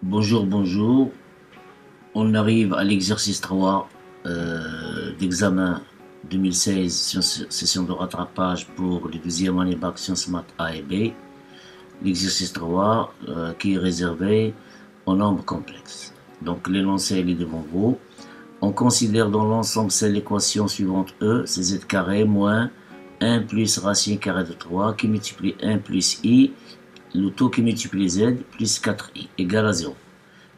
Bonjour, bonjour. On arrive à l'exercice 3 d'examen 2016, session de rattrapage pour les deuxième année bac sciences maths A et B. L'exercice 3 qui est réservé aux nombres complexes. Donc l'énoncé est devant vous. On considère dans l'ensemble c'est l'équation suivante E, c'est z carré moins 1 plus racine carrée de 3 qui multiplie 1 plus i, le tout qui multiplie z plus 4i égale à 0.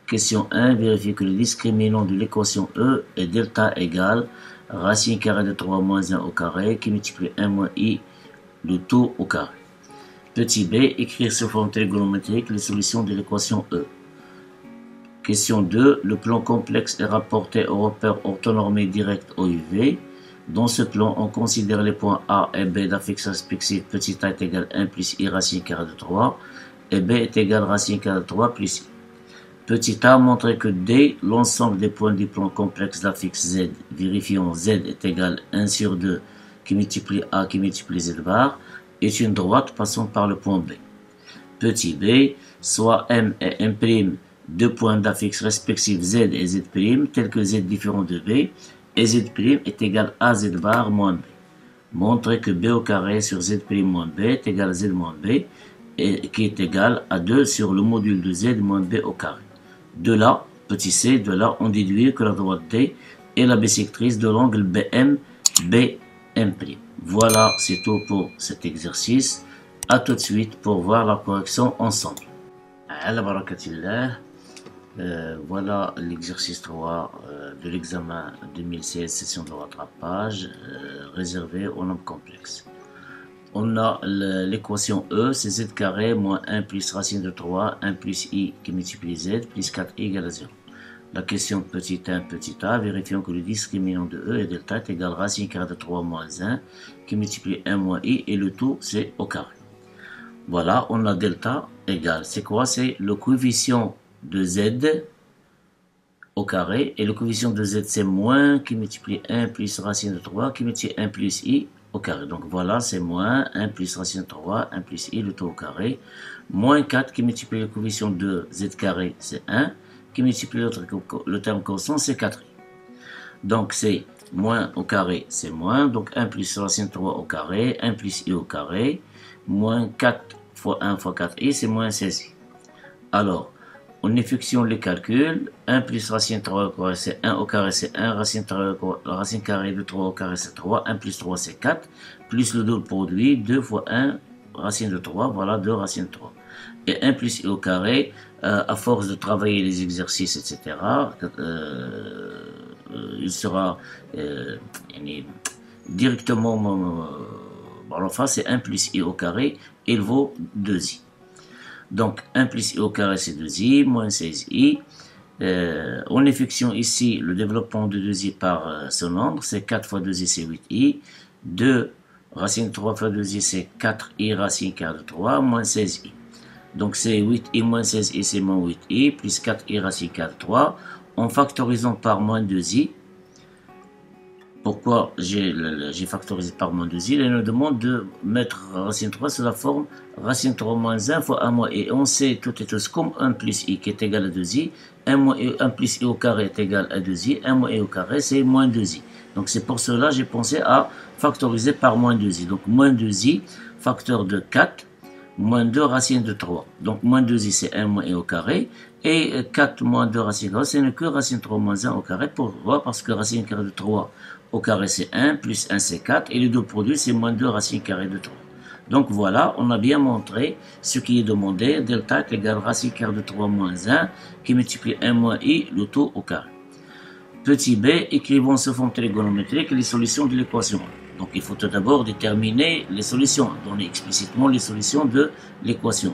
Question 1, vérifiez que le discriminant de l'équation E est delta égale racine carrée de 3 moins 1 au carré qui multiplie 1 moins i, le tout au carré. Petit b, écrire sous forme trigonométrique les solutions de l'équation E. Question 2, le plan complexe est rapporté au repère orthonormé direct OUV. Dans ce plan, on considère les points A et B d'affixes respectifs. Petit a est égal à 1 plus i racine carrée de 3 et B est égal à racine carrée de 3 plus i. Petit a montre que D, l'ensemble des points du plan complexe d'affixe Z, vérifiant Z est égal à 1 sur 2 qui multiplie A qui multiplie Z bar, est une droite passant par le point B. Petit b, soit M et M', deux points d'affixe respectifs Z et Z', tels que Z différent de B, et Z' est égal à Z bar moins B. Montrez que B au carré sur Z' moins B est égal à Z moins B, et qui est égal à 2 sur le module de Z moins B au carré. De là, petit c, de là, on déduit que la droite D est la bisectrice de l'angle BM, BM'. Voilà, c'est tout pour cet exercice. A tout de suite pour voir la correction ensemble. Voilà l'exercice 3 de l'examen 2016, session de rattrapage, réservé aux nombres complexes. On a l'équation E, c'est z carré moins 1 plus racine de 3, 1 plus i qui multiplie z, plus 4i égale à 0. La question petit 1, petit a, vérifions que le discriminant de E et delta est égal à racine carrée de 3 moins 1 qui multiplie 1 moins i et le tout c'est au carré. Voilà, on a delta égale, c'est quoi? C'est le coefficient de z au carré et le coefficient de z c'est moins qui multiplie 1 plus racine de 3 qui multiplie 1 plus i au carré. Donc voilà, c'est moins 1 plus racine de 3, 1 plus i, le tout au carré. Moins 4 qui multiplie le coefficient de z carré, c'est 1. Qui multiplie le terme constant, c'est 4i. Donc c'est moins au carré, c'est moins. Donc 1 plus racine de 3 au carré, 1 plus i au carré. Moins 4 fois 1 fois 4i, c'est moins 16i. Alors, on effectue les calculs. 1 plus racine de 3 au carré, c'est 1 au carré, c'est 1. Racine carrée de 3 au carré, c'est 3. 1 plus 3, c'est 4. Plus le double produit, 2 fois 1, racine de 3. Voilà, 2 racines de 3. Et 1 plus i au carré, à force de travailler les exercices, etc., il sera directement... enfin, c'est 1 plus i au carré, il vaut 2i. Donc 1 plus i au carré c'est 2i, moins 16i. On effectue ici le développement de 2i par ce nombre, c'est 4 fois 2i c'est 8i. 2 racine de 3 fois 2i c'est 4i racine carrée de 3 moins 16i. Donc c'est 8i moins 16i c'est moins 8i plus 4i racine carrée de 3. En factorisant par moins 2i, pourquoi j'ai factorisé par moins 2i? Il nous demande de mettre racine 3 sous la forme racine 3 moins 1 fois 1 moins i. On sait tout et tous comme 1 plus i qui est égal à 2i. 1 plus i au carré est égal à 2i. 1 moins i au carré c'est moins 2i. Donc c'est pour cela que j'ai pensé à factoriser par moins 2i. Donc moins 2i, facteur de 4, moins 2 racine de 3. Donc moins 2i c'est 1 moins i au carré. Et 4 moins 2 racine carrée, c'est que racine 3 moins 1 au carré. Pourquoi? Parce que racine carrée de 3 au carré c'est 1, plus 1 c'est 4, et le deux produit c'est moins 2 racine carrée de 3. Donc voilà, on a bien montré ce qui est demandé, delta est égal à racine carrée de 3 moins 1, qui multiplie 1 moins i, le tout au carré. Petit b, écrivons sous forme trigonométrique les solutions de l'équation. Donc il faut tout d'abord déterminer les solutions, donner explicitement les solutions de l'équation.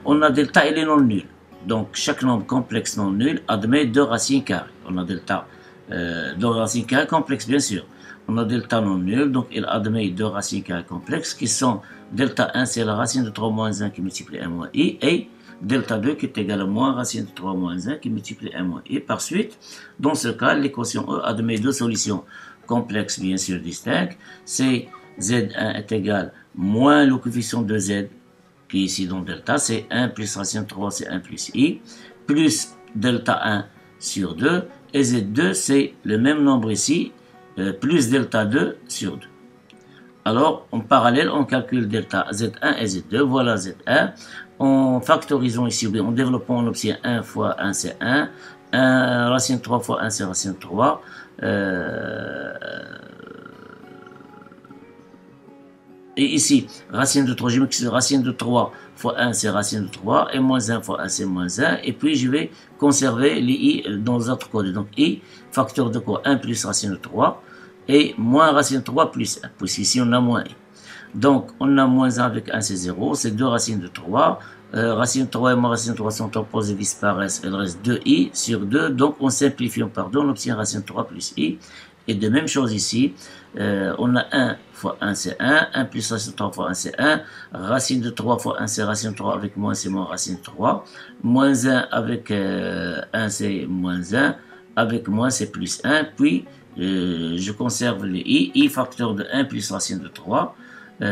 On a delta et les non nuls. Donc chaque nombre complexe non nul admet 2 racines carrées. On a delta 2 racines carrées complexes, bien sûr. On a delta non nul, donc il admet 2 racines carrées complexes qui sont delta 1, c'est la racine de 3 moins 1 qui multiplie 1 moins i, et delta 2 qui est égal à moins racine de 3 moins 1 qui multiplie 1 moins i. Par suite, dans ce cas, l'équation E admet deux solutions complexes, bien sûr distinctes. C'est Z1 est égal moins le coefficient de Z, qui est ici dans delta, c'est 1 plus racine de 3, c'est 1 plus i. plus delta 1 sur 2, et Z2 c'est le même nombre ici, plus delta 2 sur 2. Alors, en parallèle, on calcule delta Z1 et Z2, voilà Z1. En factorisant ici, en développant, on obtient 1 fois 1 c'est 1, 1 racine 3 fois 1 c'est racine 3, et ici, racine de 3, je m'excuse, racine de 3 fois 1 c'est racine de 3, et moins 1 fois 1 c'est moins 1, et puis je vais conserver les i dans les autres codes. Donc i, facteur de quoi? 1 plus racine de 3, et moins racine 3 plus 1, puisqu'ici on a moins i. Donc on a moins 1 avec 1 c'est 0, c'est 2 racines de 3, racine 3 et moins racine 3 sont opposés, disparaissent, il reste 2i sur 2, donc en simplifiant par 2, on obtient racine 3 plus i. Et de même chose ici, on a 1 fois 1 c'est 1, 1 plus racine 3 fois 1 c'est 1, racine de 3 fois 1 c'est racine 3, avec moins c'est moins racine 3, moins 1 avec 1 c'est moins 1, avec moins c'est plus 1, puis je conserve les i facteur de 1 plus racine de 3,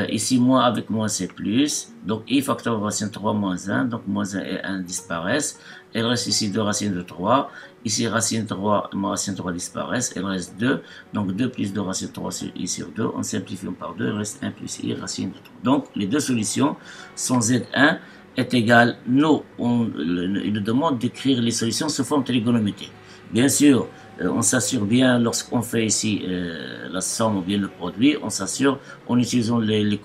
ici moins avec moins c'est plus, donc i facteur de racine 3 moins 1, donc moins 1 et 1 disparaissent, il reste ici 2 racines de 3, ici racine 3 moins racine 3 disparaissent, il reste 2, donc 2 plus 2 racine 3 sur i sur 2, on simplifie par 2, il reste 1 plus i racine de 3. Donc les deux solutions sont Z1 est égal, nous, il nous demande d'écrire les solutions sous forme trigonométrique. Bien sûr, on s'assure bien lorsqu'on fait ici la somme ou bien le produit, on s'assure en utilisant les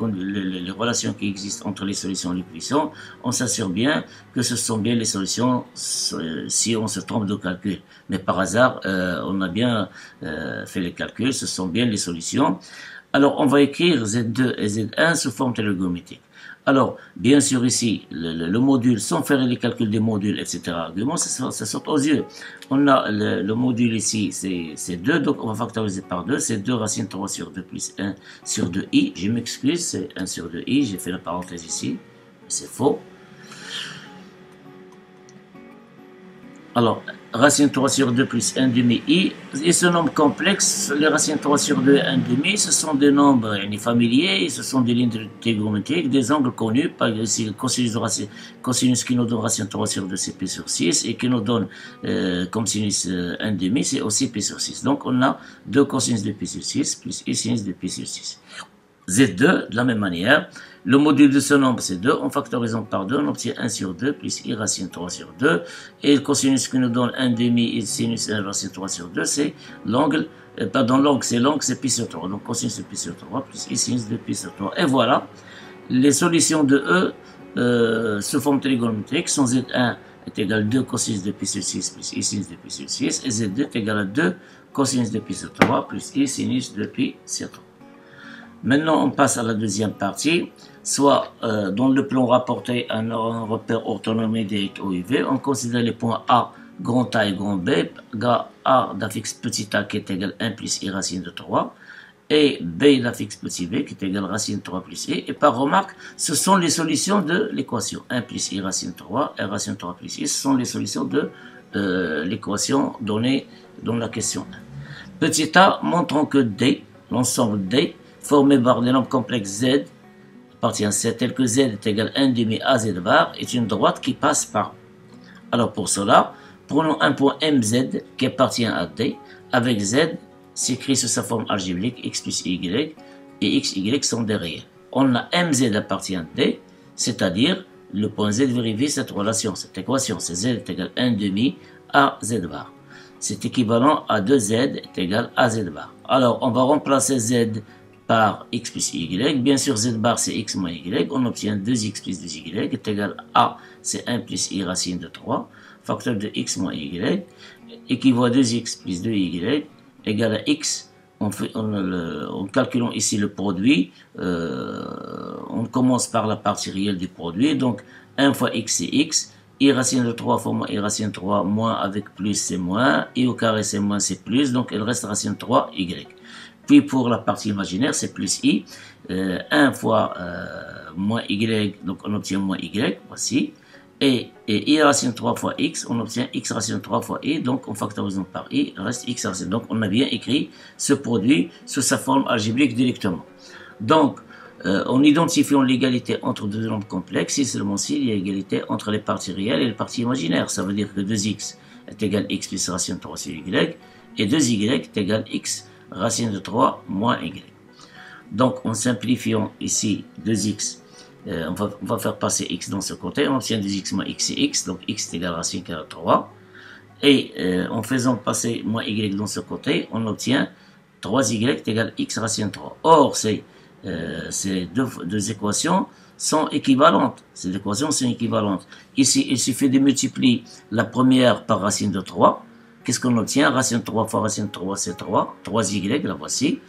relations qui existent entre les solutions et les puissants, on s'assure bien que ce sont bien les solutions si on se trompe de calcul. Mais par hasard, on a bien fait les calculs, ce sont bien les solutions. Alors on va écrire Z2 et Z1 sous forme trigonométrique. Alors, bien sûr ici, le module, sans faire les calculs des modules, etc., argument, ça saute aux yeux. On a le module ici, c'est 2, donc on va factoriser par 2, c'est 2 racine 3 sur 2 plus 1 sur 2i, je m'excuse, c'est 1 sur 2i, j'ai fait la parenthèse ici, c'est faux. Alors, racine 3 sur 2 plus 1 demi i, et ce nombre complexe, les racines 3 sur 2 et 1 demi, ce sont des nombres familiers, ce sont des lignes trigonométriques, des angles connus, par exemple, cosinus qui nous donne racine 3 sur 2, c'est pi sur 6, et qui nous donne comme sinus 1 demi, c'est aussi pi sur 6. Donc, on a 2 cosinus de pi sur 6, plus i sinus de pi sur 6. Z2, de la même manière, le module de ce nombre c'est 2, en factorisant par 2, on obtient 1 sur 2 plus i racine 3 sur 2, et le cosinus qui nous donne 1 demi et sinus 1 racine 3 sur 2, c'est l'angle, l'angle c'est pi sur 3, donc cosinus de pi sur 3 plus i sinus de pi sur 3, et voilà, les solutions de E sous forme trigonométrique sont Z1 est égal à 2 cosinus de pi sur 6 plus i sinus de pi sur 6, et Z2 est égal à 2 cosinus de pi sur 3 plus i sinus de pi sur 3. Maintenant, on passe à la deuxième partie, soit dans le plan rapporté à un repère orthonormé direct OIV, on considère les points A, grand A et grand B, A d'affixe petit a qui est égal à 1 plus i racine de 3, et B d'affixe petit b qui est égal à racine 3 plus i, et par remarque, ce sont les solutions de l'équation 1 plus i racine 3 et racine 3 plus i, ce sont les solutions de l'équation donnée dans la question 1. Petit a, montrant que D, l'ensemble D, formé par des nombres complexes Z, appartient à C, tel que Z est égal à 1 demi à Z bar, est une droite qui passe par. Alors pour cela, prenons un point MZ qui appartient à D, avec Z s'écrit sous sa forme algébrique x plus y, et x, y sont des réels. On a MZ appartient à D, c'est-à-dire le point Z vérifie cette relation, cette équation, c'est Z est égal à 1 demi à Z bar. C'est équivalent à 2Z est égal à Z bar. Alors on va remplacer Z par x plus y, bien sûr z bar c'est x moins y, on obtient 2x plus 2y est égal à c'est 1 plus i racine de 3, facteur de x moins y, équivaut à 2x plus 2y égal à x, en calculant ici le produit, on commence par la partie réelle du produit, donc 1 fois x c'est x, i racine de 3 fois moins i racine 3, moins avec plus c'est moins, i au carré c'est moins c'est plus, donc il reste racine 3 y. Puis pour la partie imaginaire, c'est plus i, 1 fois moins y, donc on obtient moins y, voici, et i racine 3 fois x, on obtient x racine 3 fois i, donc en factorisant par i, il reste x racine. Donc on a bien écrit ce produit sous sa forme algébrique directement. Donc, en identifiant l'égalité entre deux nombres complexes, et seulement s'il y a égalité entre les parties réelles et les parties imaginaires. Ça veut dire que 2x est égal à x plus racine de 3 sur y, et 2y est égal à x racine de 3 moins y. Donc en simplifiant ici 2x, on va faire passer x dans ce côté, on obtient 2x moins x et x, donc x est égal à racine carrée de 3. Et en faisant passer moins y dans ce côté, on obtient 3y est égal à x racine de 3. Or, ces deux équations sont équivalentes. Ces équations sont équivalentes. Ici, il suffit de multiplier la première par racine de 3. Qu'est-ce qu'on obtient? Racine de 3 fois racine de 3, c'est 3. 3y, la voici.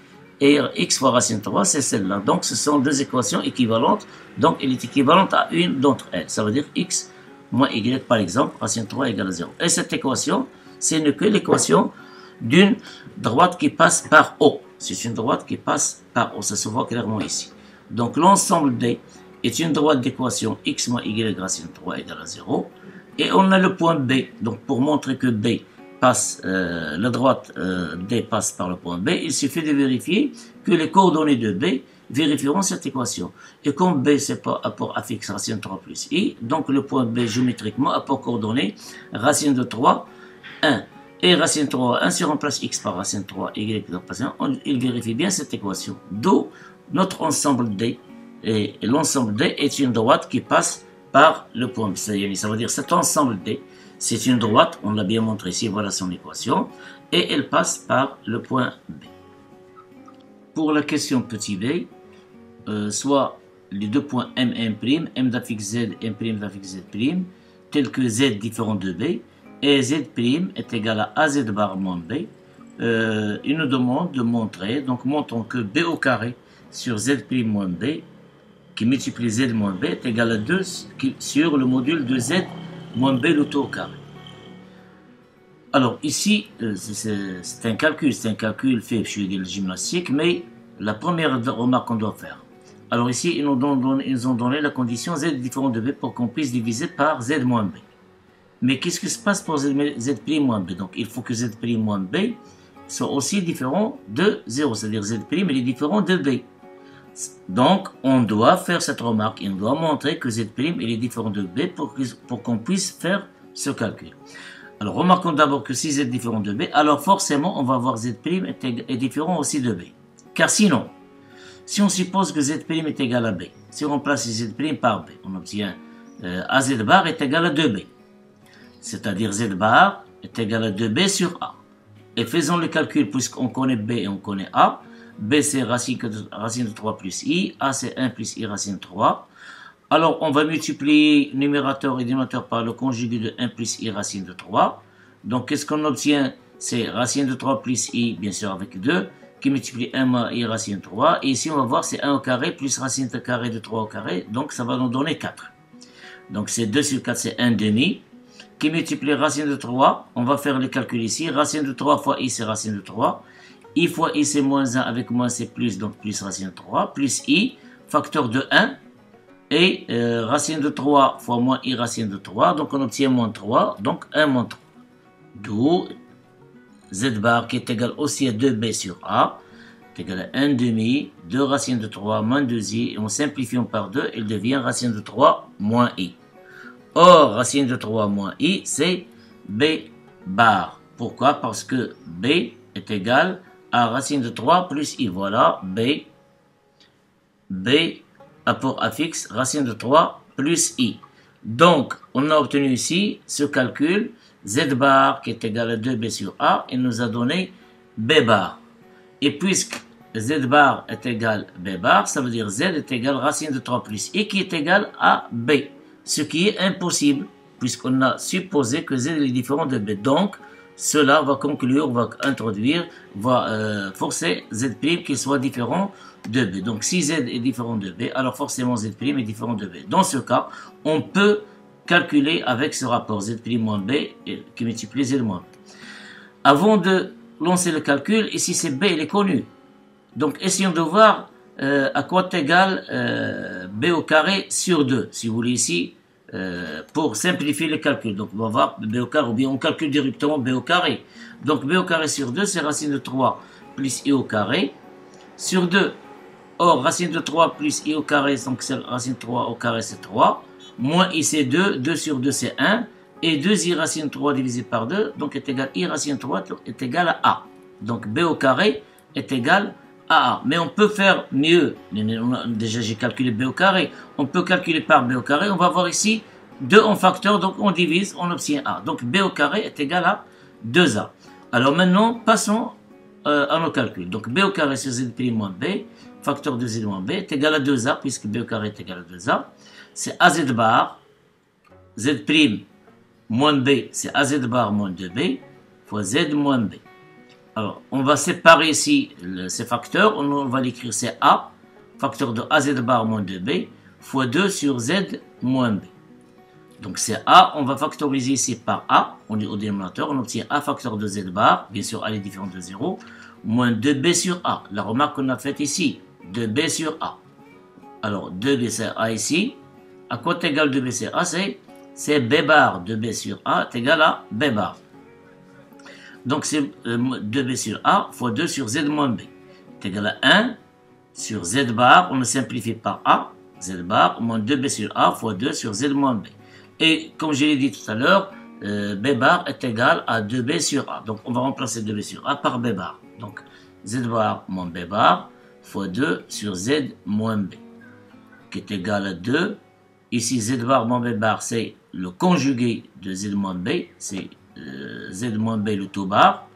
Et x fois racine de 3, c'est celle-là. Donc, ce sont deux équations équivalentes. Donc, elle est équivalente à une d'entre elles. Ça veut dire x moins y, par exemple, racine de 3 égale à 0. Et cette équation, ce n'est que l'équation d'une droite qui passe par O. C'est une droite qui passe par O. Ça se voit clairement ici. Donc, l'ensemble D est une droite d'équation x moins y racine de 3 égale à 0. Et on a le point B. Donc, pour montrer que B passe, la droite D passe par le point B, il suffit de vérifier que les coordonnées de B vérifieront cette équation. Et comme B, c'est pas apport affixe racine de 3 plus i, donc le point B géométriquement, apport coordonnées, racine de 3, 1. Et racine de 3, 1 si on remplace x par racine de 3, y remplace 1, il vérifie bien cette équation. D'où notre ensemble D. Et l'ensemble D est une droite qui passe par le point B. Ça veut dire cet ensemble D, c'est une droite, on l'a bien montré ici, voilà son équation, et elle passe par le point B. Pour la question petit b, soit les deux points M et M', M d'affixe Z et M' d'affixe Z', tels que Z différent de B, et Z' est égal à AZ bar moins B, il nous demande de montrer, donc montrons que B au carré sur Z' moins B, qui multiplie Z moins B, est égal à 2 sur le module de Z moins B le tout au carré. Alors ici, c'est un calcul fait chez les gymnastiques, mais la première remarque qu'on doit faire. Alors ici, ils ont donné la condition Z différent de B pour qu'on puisse diviser par Z moins B. Mais qu'est-ce qui se passe pour Z' moins B? Donc il faut que Z' moins B soit aussi différent de 0, c'est-à-dire Z' il est différent de B. Donc on doit faire cette remarque, on doit montrer que Z' il est différent de B pour qu'on puisse faire ce calcul. Alors remarquons d'abord que si Z est différent de B, alors forcément on va voir Z' est différent aussi de B. Car sinon, si on suppose que Z' est égal à B, si on remplace Z' par B, on obtient AZ bar est égal à 2B. C'est-à-dire Z bar est égal à 2B sur A. Et faisons le calcul puisqu'on connaît B et on connaît A. B c'est racine de 3 plus I, A c'est 1 plus I racine de 3. Alors on va multiplier numérateur et dénominateur par le conjugué de 1 plus I racine de 3. Donc qu'est-ce qu'on obtient? C'est racine de 3 plus I, bien sûr avec 2, qui multiplie 1 moins I racine de 3. Et ici on va voir c'est 1 au carré plus racine de carré de 3 au carré. Donc ça va nous donner 4. Donc c'est 2 sur 4, c'est 1 demi. Qui multiplie racine de 3, on va faire le calcul ici. Racine de 3 fois I c'est racine de 3. I fois I c'est moins 1 avec moins c'est plus, donc plus racine de 3. Plus I, facteur de 1. Et racine de 3 fois moins I racine de 3. Donc on obtient moins 3. Donc 1 moins 3. D'où Z bar qui est égal aussi à 2B sur A. Est égal à 1 demi. 2 racine de 3 moins 2I. Et en simplifiant par 2, il devient racine de 3 moins I. Or, racine de 3 moins I, c'est B bar. Pourquoi? Parce que B est égal à racine de 3 plus I. Voilà, B apport affixe, racine de 3 plus I. Donc, on a obtenu ici ce calcul, Z bar qui est égal à 2B sur A, et nous a donné B bar. Et puisque Z bar est égal à B bar, ça veut dire Z est égal à racine de 3 plus I qui est égal à B. Ce qui est impossible, puisqu'on a supposé que Z est différent de B. Donc, cela va conclure, va introduire, va forcer Z' qu'il soit différent de B. Donc, si Z est différent de B, alors forcément Z' est différent de B. Dans ce cas, on peut calculer avec ce rapport Z' moins B qui multiplie Z moins B. Avant de lancer le calcul, ici c'est B, il est connu. Donc, essayons de voir à quoi est égal B au carré sur 2, si vous voulez ici, pour simplifier le calcul. Donc on va voir B au carré, ou bien on calcule directement B au carré. Donc B au carré sur 2, c'est racine de 3 plus I au carré sur 2. Or, racine de 3 plus i au carré, donc c'est racine 3 au carré, c'est 3. Moins i, c'est 2. 2 sur 2, c'est 1. Et 2i racine 3 divisé par 2, donc est égal i racine 3 est égal à a. Donc b au carré est égal à a. Mais on peut faire mieux. Déjà, j'ai calculé b au carré. On peut calculer par b au carré. On va voir ici 2 en facteur, donc on divise, on obtient a. Donc b au carré est égal à 2a. Alors maintenant, passons à nos calculs. Donc b au carré sur z' moins b, facteur de z moins b, est égal à 2a, puisque b au carré est égal à 2a. C'est az bar, z' moins b, c'est az bar moins 2b, fois z moins b. Alors, on va séparer ici ces facteurs, on va l'écrire, c'est a, facteur de az bar moins 2b, fois 2 sur z moins b. Donc c'est a, on va factoriser ici par a, on est au dénominateur, on obtient a facteur de z bar, bien sûr a est différent de 0, moins 2b sur a. La remarque qu'on a faite ici, 2b sur a. Alors 2b c'est a ici, à quoi est égal 2b sur a, c'est b bar, 2b sur a est égal à b bar. Donc c'est 2b sur a fois 2 sur z moins b est égal à 1 sur z bar, on le simplifie par a, z bar, moins 2b sur a fois 2 sur z moins b. Et comme je l'ai dit tout à l'heure, b bar est égal à 2b sur a. Donc on va remplacer 2b sur a par b bar. Donc z bar moins b bar fois 2 sur z moins b, qui est égal à 2. Ici z bar moins b bar, c'est le conjugué de z moins b, c'est z moins b le tout bar.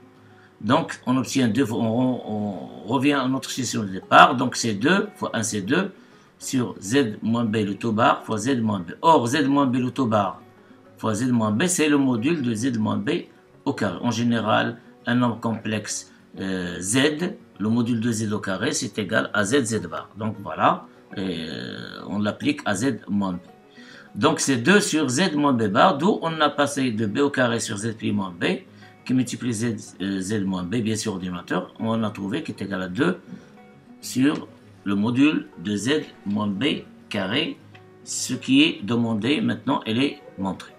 Donc on obtient 2, on revient à notre situation de départ. Donc c'est 2 fois 1 c'est 2. Sur z moins b le tout bar fois z moins b. Or, z moins b le tout bar fois z moins b, c'est le module de z moins b au carré. En général, un nombre complexe z, le module de z au carré, c'est égal à z bar. Donc voilà, on l'applique à z moins b. Donc c'est 2 sur z moins b bar, d'où on a passé de b au carré sur z plus moins b, qui multiplie z moins b, bien sûr au dénominateur, on a trouvé qu'il est égal à 2 sur le module de z moins b carré, ce qui est demandé maintenant, elle est montrée.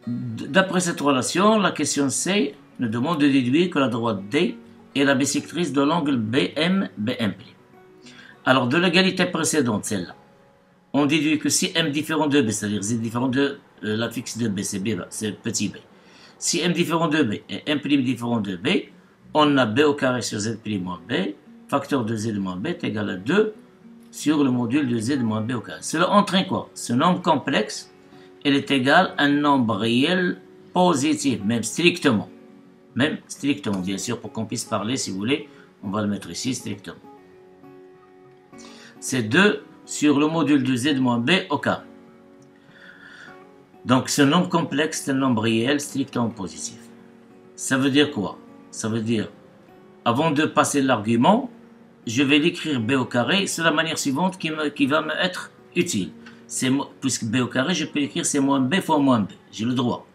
D'après cette relation, la question C nous demande de déduire que la droite D est la bissectrice de l'angle BM. Alors de l'égalité précédente, celle-là, on déduit que si M différent de B, c'est-à-dire Z différent de la fixe de B, c'est petit b. Si M différent de B et M' différent de B, on a B au carré sur Z' moins B, facteur de z moins b est égal à 2 sur le module de z moins b au carré. Cela entraîne quoi? Ce nombre complexe, il est égal à un nombre réel positif, même strictement. Même strictement, bien sûr, pour qu'on puisse parler, si vous voulez, on va le mettre ici strictement. C'est 2 sur le module de z moins b au carré. Donc ce nombre complexe, c'est un nombre réel strictement positif. Ça veut dire quoi? Ça veut dire, avant de passer l'argument, je vais l'écrire b au carré, c'est la manière suivante qui va me être utile. Puisque b au carré, je peux écrire c'est moins b fois moins b, j'ai le droit.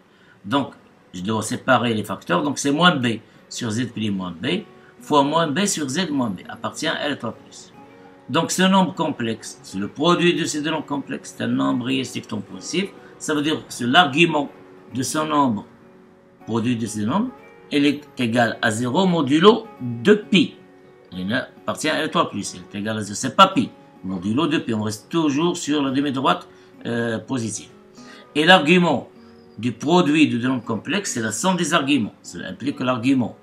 Donc, je dois séparer les facteurs, donc c'est moins b sur z plus moins b, fois moins b sur z moins b, appartient à L3+. Donc ce nombre complexe, c'est le produit de ces deux nombres complexes, c'est un nombre réel strictement positif, ça veut dire que l'argument de ce nombre, produit de ces nombres, elle est égale à 0 modulo de pi. Il appartient à L3+, elle est égale à 0, c'est pas pi, modulo de pi, on reste toujours sur la demi-droite positive. Et l'argument du produit de deux nombres complexes, c'est la somme des arguments, cela implique que l'argument,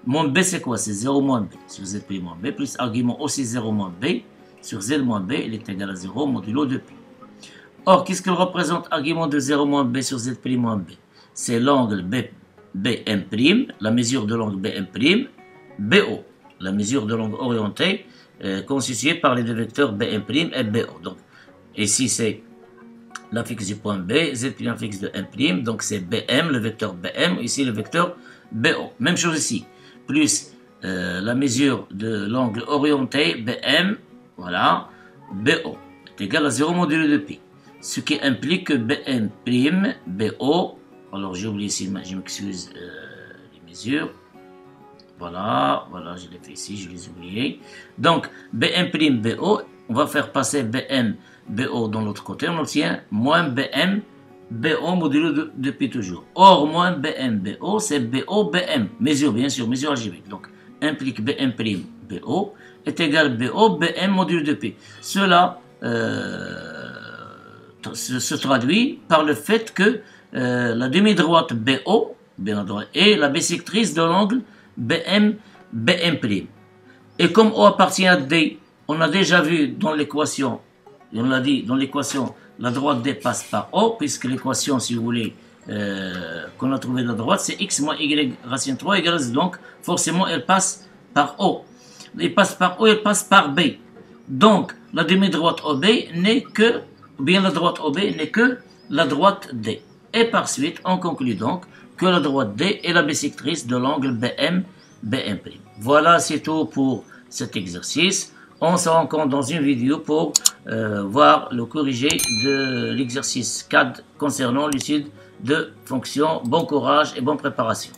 moins b c'est quoi? C'est 0 moins b sur z plus moins b, plus argument aussi 0 moins b sur z moins b, il est égal à 0 modulo de pi. Or, qu'est-ce qu'il représente argument de 0 moins b sur z plus moins b? C'est l'angle BM', la mesure de l'angle BM', BO, la mesure de l'angle orienté constituée par les deux vecteurs BM' et BO. Donc, ici c'est la fixe du point B, z plus la fixe de M', donc c'est BM, le vecteur BM, ici le vecteur BO. Même chose ici, plus la mesure de l'angle orienté BM, voilà, BO, est égal à 0 modulo de pi. Ce qui implique que BM', BO, alors j'ai oublié ici, je m'excuse, les mesures. Voilà, je l'ai fait ici, je les ai oubliés. Donc, BM', BO, on va faire passer BM, BO dans l'autre côté, on obtient moins BM, BO modulo de pi toujours. Or, moins BM, BO, c'est BO, BM, mesure, bien sûr, mesure algébrique. Donc, implique BM', BO est égal BO, BM modulo de P. Cela se traduit par le fait que la demi-droite BO est la bisectrice de l'angle BM, BM'. Et comme O appartient à D, on a déjà vu dans l'équation, on l'a dit dans l'équation, la droite D passe par O, puisque l'équation, si vous voulez, qu'on a trouvée de la droite, c'est x moins y racine 3 égale Z. Donc, forcément, elle passe par O. Elle passe par O, elle passe par B. Donc, la demi-droite OB n'est que, ou bien la droite OB n'est que la droite D. Et par suite, on conclut donc que la droite D est la bisectrice de l'angle BM, BM'. Voilà, c'est tout pour cet exercice. On se rencontre dans une vidéo pour voir le corrigé de l'exercice 4 concernant l'étude de fonctions. Bon courage et bonne préparation.